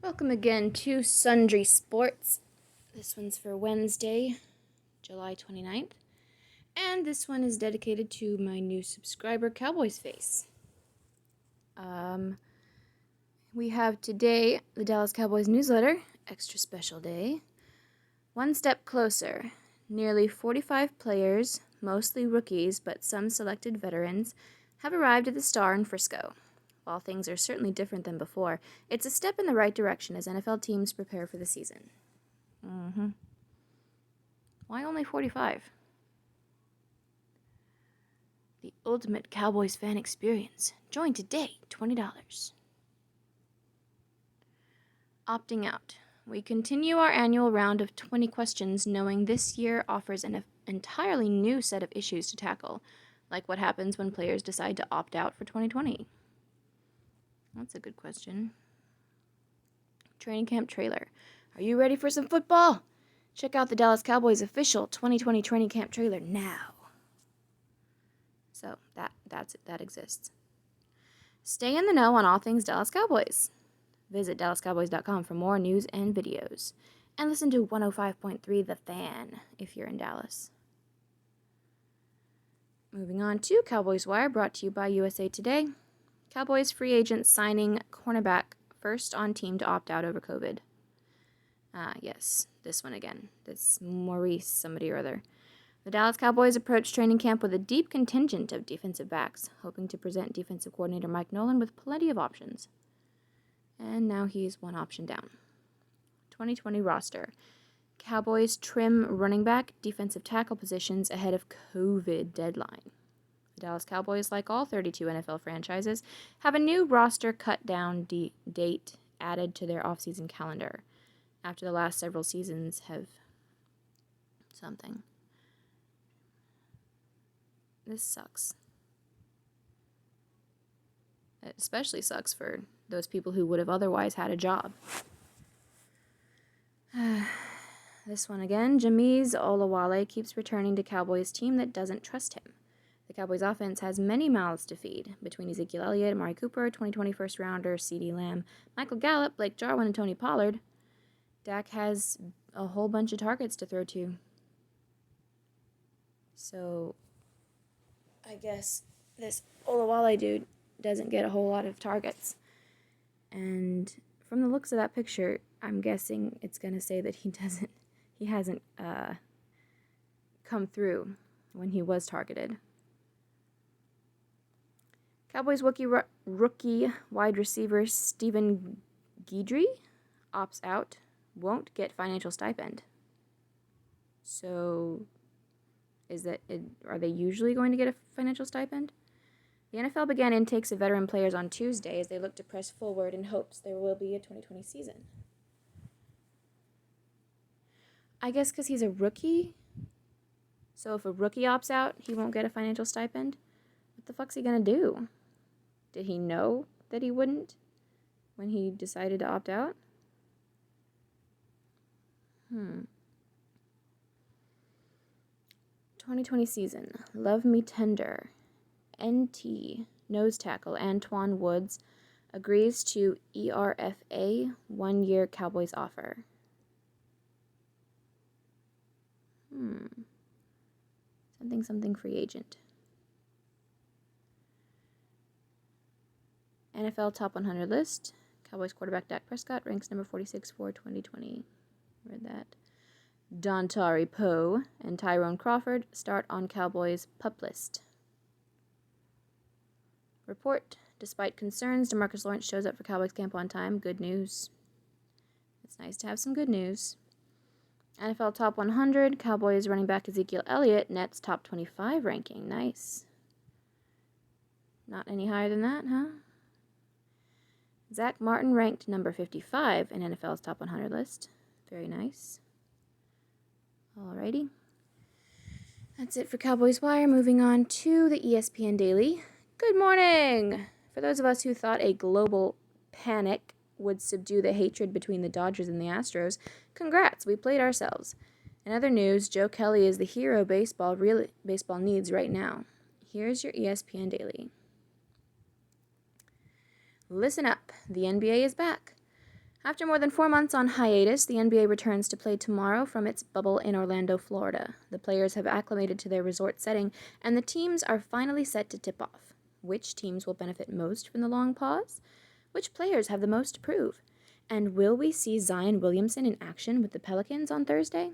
Welcome again to Sundry Sports. This one's for Wednesday, July 29th. And this one is dedicated to my new subscriber, Cowboys Face. We have today the Dallas Cowboys newsletter, extra special day. One step closer. Nearly 45 players, mostly rookies, but some selected veterans, have arrived at the Star in Frisco. While things are certainly different than before, it's a step in the right direction as NFL teams prepare for the season. Why only 45? The ultimate Cowboys fan experience. Join today, $20. Opting out. We continue our annual round of 20 questions, knowing this year offers an entirely new set of issues to tackle, like what happens when players decide to opt out for 2020. That's a good question. Training camp trailer. Are you ready for some football? Check out the Dallas Cowboys official 2020 training camp trailer now. So that exists. Stay in the know on all things Dallas Cowboys. Visit DallasCowboys.com for more news and videos. And listen to 105.3 The Fan if you're in Dallas. Moving on to Cowboys Wire, brought to you by USA Today. Cowboys free agent signing cornerback first on team to opt out over COVID. Yes, this one again. This Maurice somebody or other. The Dallas Cowboys approached training camp with a deep contingent of defensive backs, hoping to present defensive coordinator Mike Nolan with plenty of options. And now he's one option down. 2020 roster. Cowboys trim running back, defensive tackle positions ahead of COVID deadline. The Dallas Cowboys, like all 32 NFL franchises, have a new roster cut-down date added to their offseason calendar after the last several seasons have something. This sucks. It especially sucks for those people who would have otherwise had a job. This one again. Jameez Olawale keeps returning to Cowboys team that doesn't trust him. The Cowboys offense has many mouths to feed, between Ezekiel Elliott, Amari Cooper, 2020 first-rounder, CeeDee Lamb, Michael Gallup, Blake Jarwin, and Tony Pollard. Dak has a whole bunch of targets to throw to. So, I guess this Olawale dude doesn't get a whole lot of targets. And from the looks of that picture, I'm guessing it's going to say that he hasn't come through when he was targeted. Cowboys rookie wide receiver Stephen Guidry opts out, won't get financial stipend. So, are they usually going to get a financial stipend? The NFL began intakes of veteran players on Tuesday as they look to press forward in hopes there will be a 2020 season. I guess because he's a rookie? So if a rookie opts out, he won't get a financial stipend? What the fuck's he gonna do? Did he know that he wouldn't when he decided to opt out? 2020 season. Love Me Tender. NT nose tackle Antoine Woods agrees to ERFA 1-year Cowboys offer. Something free agent. NFL Top 100 list. Cowboys quarterback Dak Prescott ranks number 46 for 2020. Read that. Dontari Poe and Tyrone Crawford start on Cowboys PUP list. Report. Despite concerns, DeMarcus Lawrence shows up for Cowboys camp on time. Good news. It's nice to have some good news. NFL Top 100. Cowboys running back Ezekiel Elliott nets top 25 ranking. Nice. Not any higher than that, huh? Zach Martin ranked number 55 in NFL's Top 100 list. Very nice. Alrighty. That's it for Cowboys Wire. Moving on to the ESPN Daily. Good morning! For those of us who thought a global panic would subdue the hatred between the Dodgers and the Astros, congrats, we played ourselves. In other news, Joe Kelly is the hero baseball needs right now. Here's your ESPN Daily. Listen up, the NBA is back. After more than 4 months on hiatus, the NBA returns to play tomorrow from its bubble in Orlando, Florida. The players have acclimated to their resort setting, and the teams are finally set to tip off. Which teams will benefit most from the long pause? Which players have the most to prove? And will we see Zion Williamson in action with the Pelicans on Thursday?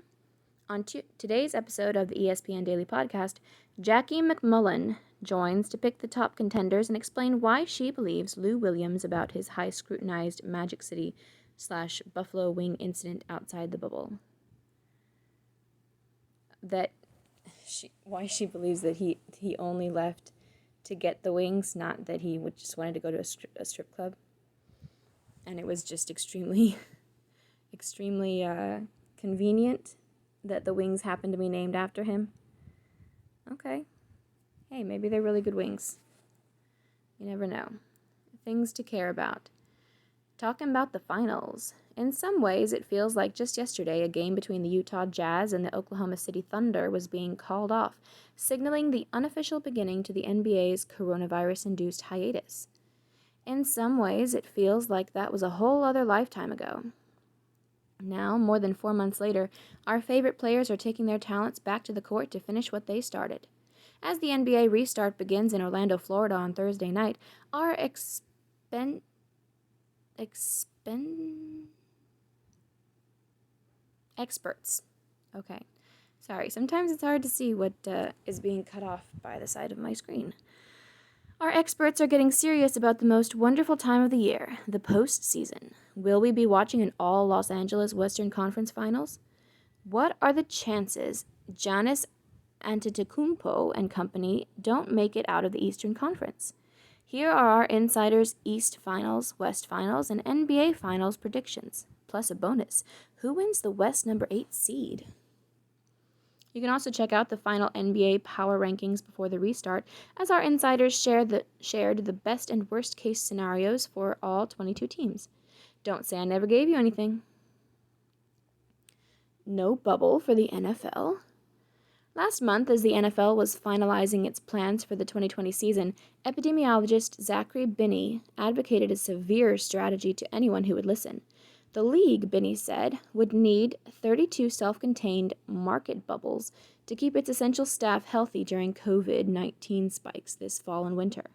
On today's episode of the ESPN Daily podcast, Jackie McMullen joins to pick the top contenders and explain why she believes Lou Williams about his high-scrutinized Magic City/Buffalo Wing incident outside the bubble. Why she believes that he only left to get the wings, not that he just wanted to go to a strip club. And it was just extremely convenient that the wings happened to be named after him. Okay. Hey, maybe they're really good wings. You never know. Things to care about. Talking about the finals. In some ways, it feels like just yesterday a game between the Utah Jazz and the Oklahoma City Thunder was being called off, signaling the unofficial beginning to the NBA's coronavirus-induced hiatus. In some ways, it feels like that was a whole other lifetime ago. Now, more than 4 months later, our favorite players are taking their talents back to the court to finish what they started. As the NBA restart begins in Orlando, Florida on Thursday night, our experts. Okay. Sorry, sometimes it's hard to see what is being cut off by the side of my screen. Our experts are getting serious about the most wonderful time of the year, the postseason. Will we be watching an all Los Angeles Western Conference Finals? What are the chances Giannis Antetokounmpo and company don't make it out of the Eastern Conference? Here are our insiders' East Finals, West Finals, and NBA Finals predictions, plus a bonus. Who wins the West number 8 seed? You can also check out the final NBA power rankings before the restart, as our insiders shared the best and worst case scenarios for all 22 teams. Don't say I never gave you anything. No bubble for the NFL. Last month, as the NFL was finalizing its plans for the 2020 season, epidemiologist Zachary Binney advocated a severe strategy to anyone who would listen. The league, Binney said, would need 32 self-contained market bubbles to keep its essential staff healthy during COVID-19 spikes this fall and winter.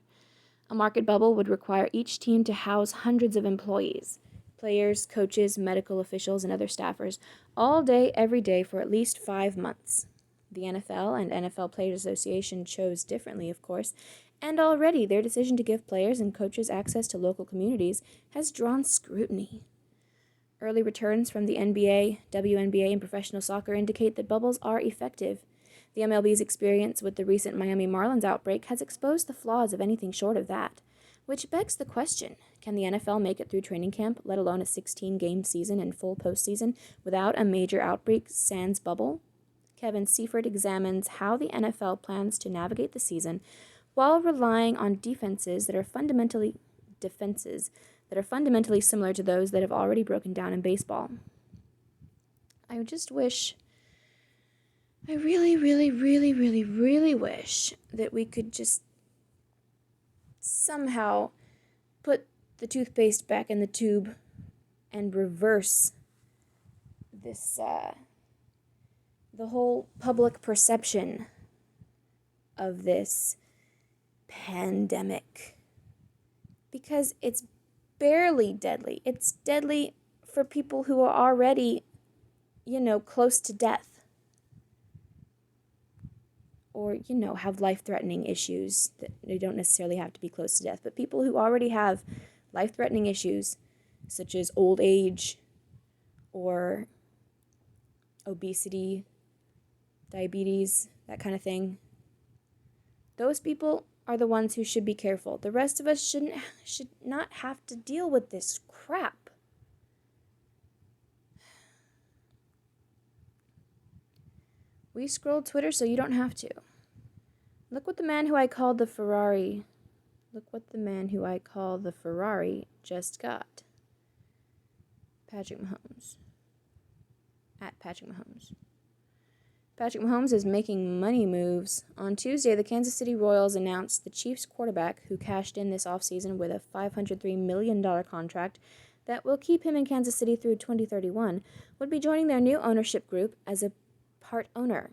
A market bubble would require each team to house hundreds of employees, players, coaches, medical officials, and other staffers, all day, every day for at least 5 months. The NFL and NFL Players Association chose differently, of course, and already their decision to give players and coaches access to local communities has drawn scrutiny. Early returns from the NBA, WNBA, and professional soccer indicate that bubbles are effective. The MLB's experience with the recent Miami Marlins outbreak has exposed the flaws of anything short of that, which begs the question, can the NFL make it through training camp, let alone a 16-game season and full postseason, without a major outbreak sans bubble? Kevin Seifert examines how the NFL plans to navigate the season while relying on defenses that are fundamentally similar to those that have already broken down in baseball. I really, really, really, really, really wish that we could just somehow put the toothpaste back in the tube and reverse this, the whole public perception of this pandemic. Because it's barely deadly. It's deadly for people who are already, close to death. Or, have life-threatening issues that they don't necessarily have to be close to death. But people who already have life-threatening issues, such as old age or obesity, diabetes, that kind of thing. Those people are the ones who should be careful. The rest of us should not have to deal with this crap. We scrolled Twitter so you don't have to. Look what the man who I called the Ferrari just got. Patrick Mahomes. At Patrick Mahomes. Patrick Mahomes is making money moves. On Tuesday, the Kansas City Royals announced the Chiefs quarterback, who cashed in this offseason with a $503 million contract, that will keep him in Kansas City through 2031, would be joining their new ownership group as a part owner.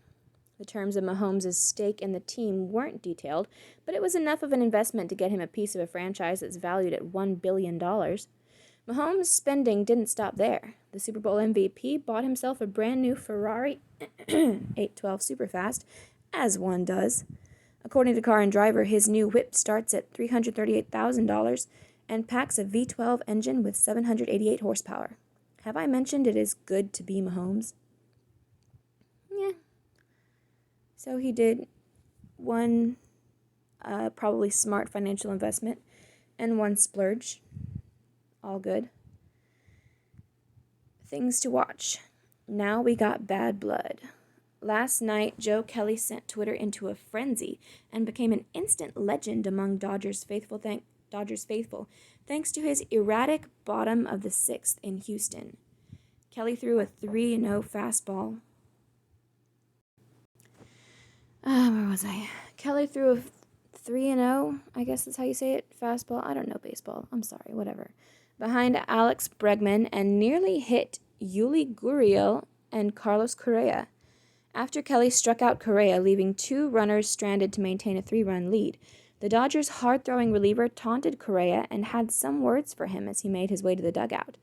The terms of Mahomes' stake in the team weren't detailed, but it was enough of an investment to get him a piece of a franchise that's valued at $1 billion. Mahomes' spending didn't stop there. The Super Bowl MVP bought himself a brand new Ferrari 812 Superfast, as one does. According to Car and Driver, his new whip starts at $338,000 and packs a V12 engine with 788 horsepower. Have I mentioned it is good to be Mahomes? Yeah. So he did one probably smart financial investment and one splurge. All good. Things to watch. Now we got bad blood. Last night, Joe Kelly sent Twitter into a frenzy and became an instant legend among Dodgers faithful thanks to his erratic bottom of the sixth in Houston. Kelly threw a 3-0 fastball. Where was I? Kelly threw a 3-0, I guess that's how you say it, fastball. I don't know baseball. I'm sorry, whatever. Behind Alex Bregman and nearly hit Yuli Gurriel and Carlos Correa. After Kelly struck out Correa, leaving 2 runners stranded to maintain a 3-run lead, the Dodgers' hard-throwing reliever taunted Correa and had some words for him as he made his way to the dugout.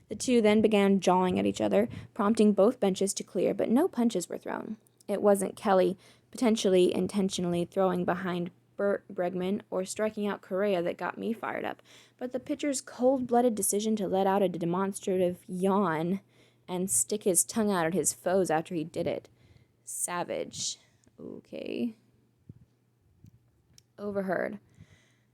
The two then began jawing at each other, prompting both benches to clear, but no punches were thrown. It wasn't Kelly potentially intentionally throwing behind Bregman or striking out Correa that got me fired up, but the pitcher's cold-blooded decision to let out a demonstrative yawn and stick his tongue out at his foes after he did it. Savage. Okay. Overheard.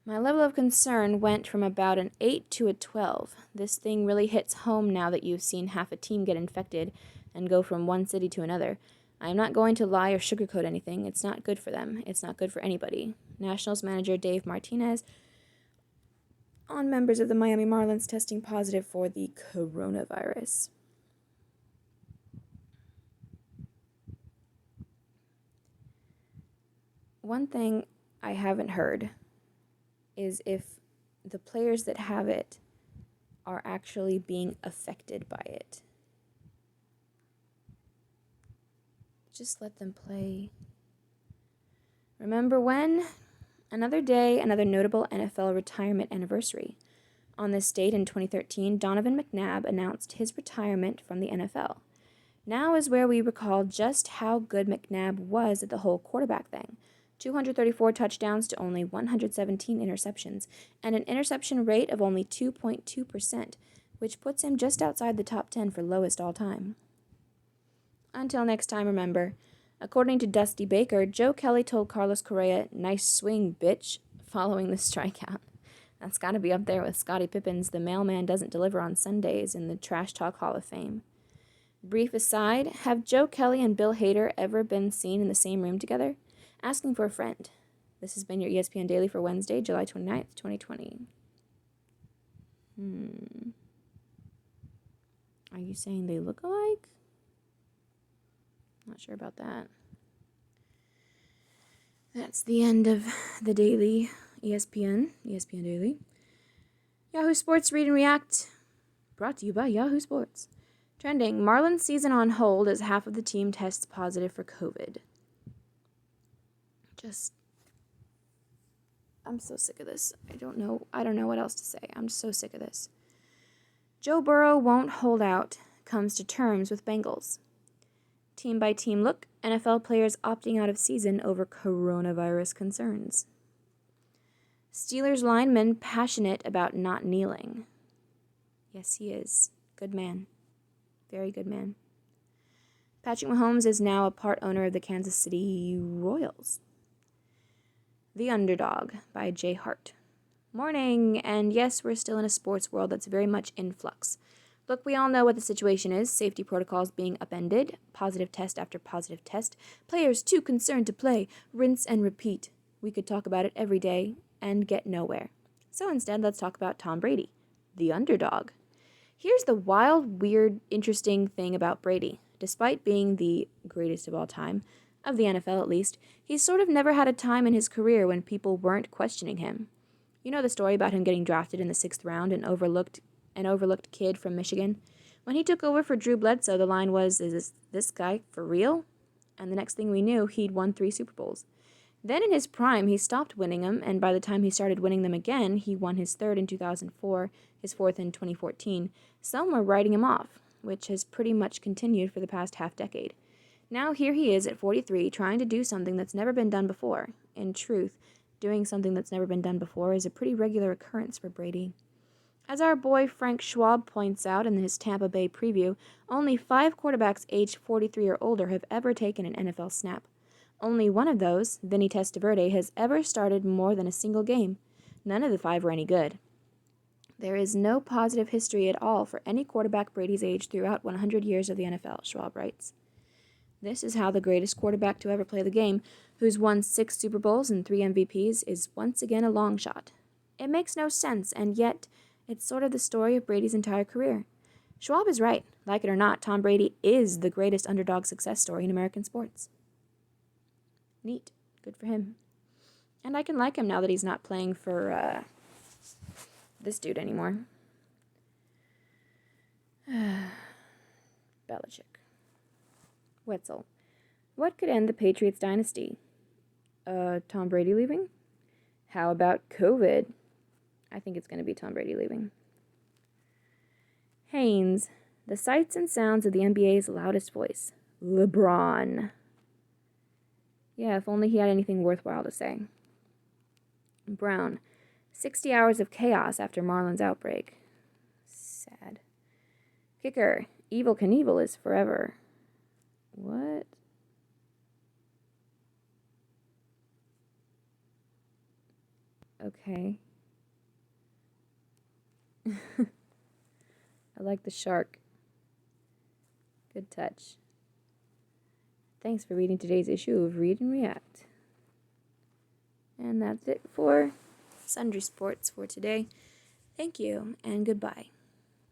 My level of concern went from about an 8 to a 12. This thing really hits home now that you've seen half a team get infected and go from one city to another. I am not going to lie or sugarcoat anything. It's not good for them. It's not good for anybody. Nationals manager Dave Martinez on members of the Miami Marlins testing positive for the coronavirus. One thing I haven't heard is if the players that have it are actually being affected by it. Just let them play. Remember when? Another day, another notable NFL retirement anniversary. On this date in 2013, Donovan McNabb announced his retirement from the NFL. Now is where we recall just how good McNabb was at the whole quarterback thing. 234 touchdowns to only 117 interceptions, and an interception rate of only 2.2%, which puts him just outside the top 10 for lowest all time. Until next time, remember, according to Dusty Baker, Joe Kelly told Carlos Correa, "Nice swing, bitch," following the strikeout. That's got to be up there with Scottie Pippen's "The Mailman Doesn't Deliver on Sundays" in the Trash Talk Hall of Fame. Brief aside, have Joe Kelly and Bill Hader ever been seen in the same room together? Asking for a friend. This has been your ESPN Daily for Wednesday, July 29th, 2020. Are you saying they look alike? Not sure about that. That's the end of the daily ESPN Daily. Yahoo Sports Read and React, brought to you by Yahoo Sports. Trending, Marlins season on hold as half of the team tests positive for COVID. I'm so sick of this. I don't know what else to say. I'm so sick of this. Joe Burrow won't hold out, comes to terms with Bengals. Team by team look, NFL players opting out of season over coronavirus concerns. Steelers lineman passionate about not kneeling. Yes, he is. Good man. Very good man. Patrick Mahomes is now a part owner of the Kansas City Royals. The Underdog by Jay Hart. Morning, and yes, we're still in a sports world that's very much in flux. Look, we all know what the situation is. Safety protocols being upended, positive test after positive test, players too concerned to play, rinse and repeat. We could talk about it every day and get nowhere. So instead, let's talk about Tom Brady, the underdog. Here's the wild, weird, interesting thing about Brady. Despite being the greatest of all time, of the NFL at least, he's sort of never had a time in his career when people weren't questioning him. You know the story about him getting drafted in the 6th round and overlooked an overlooked kid from Michigan. When he took over for Drew Bledsoe, the line was, "Is this guy for real?" And the next thing we knew, he'd won 3 Super Bowls. Then in his prime, he stopped winning them, and by the time he started winning them again, he won his 3rd in 2004, his 4th in 2014. Some were writing him off, which has pretty much continued for the past half-decade. Now here he is at 43, trying to do something that's never been done before. In truth, doing something that's never been done before is a pretty regular occurrence for Brady. As our boy Frank Schwab points out in his Tampa Bay preview, only 5 quarterbacks aged 43 or older have ever taken an NFL snap. Only one of those, Vinny Testaverde, has ever started more than a single game. None of the 5 were any good. There is no positive history at all for any quarterback Brady's age throughout 100 years of the NFL, Schwab writes. This is how the greatest quarterback to ever play the game, who's won 6 Super Bowls and 3 MVPs, is once again a long shot. It makes no sense, and yet it's sort of the story of Brady's entire career. Schwab is right. Like it or not, Tom Brady is the greatest underdog success story in American sports. Neat. Good for him. And I can like him now that he's not playing for this dude anymore. Belichick. Wetzel. What could end the Patriots dynasty? Tom Brady leaving? How about COVID? I think it's going to be Tom Brady leaving. Haynes. The sights and sounds of the NBA's loudest voice. LeBron. Yeah, if only he had anything worthwhile to say. Brown. 60 hours of chaos after Marlon's outbreak. Sad. Kicker. Evel Knievel is forever. What? Okay. I like the shark. Good touch. Thanks for reading today's issue of Read and React. And that's it for Sundry Sports for today. Thank you, and goodbye.